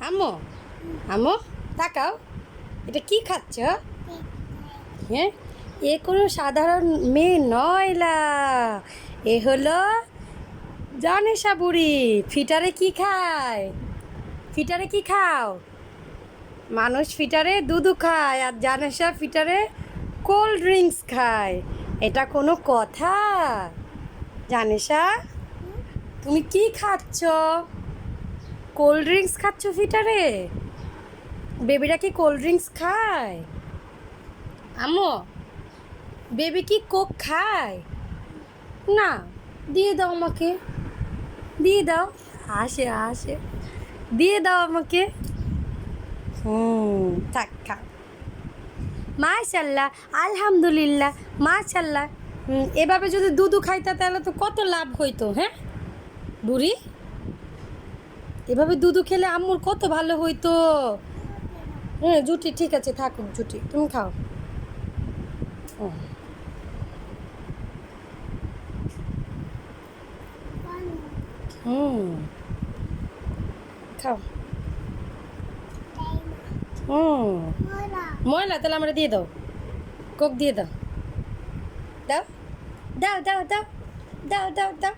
আম্মু আম্মু তাকাও, এটা কি খাচ্ছ? হ্যাঁ, এ কোনো সাধারণ মেয়ে নয়লা, এ হলো জানেশা বুড়ি। ফিটারে কি খায়? ফিটারে কি খাও? মানুষ ফিটারে দুধু খায় আর জানেশা ফিটারে কোল্ড ড্রিঙ্কস খায়। এটা কোনো কথা? জানেশা, তুমি কি খাচ্ছ? কোল্ড ড্রিঙ্কস খাচ্ছ ফিটারে? বেবিরা কি কোল্ড ড্রিঙ্কস খায়? আম্মু, বেবি কি কোক খায়? না, দিয়ে দাও আমাকে, দিয়ে দাও। আসে আসে, দিয়ে দাও আমাকে। থাক থাক। মাশাল্লাহ, আলহামদুলিল্লাহ, মাশাল্লাহ। এভাবে যদি দুধু খাইতা তাহলে তো কত লাভ হইতো। হ্যাঁ বুড়ি, এভাবে দুধু খেলে আম্মুর কত ভালো হইতো। হ্যাঁ জুটি ঠিক আছে, থাকুক জুটি, তুমি খাও। হুম, হুম, খাও। হুম, ময়লা তাহলে আমরা দিয়ে দাও, কোক দিয়ে দাও। দাও দাও দাও দাও দাও দাও দাও।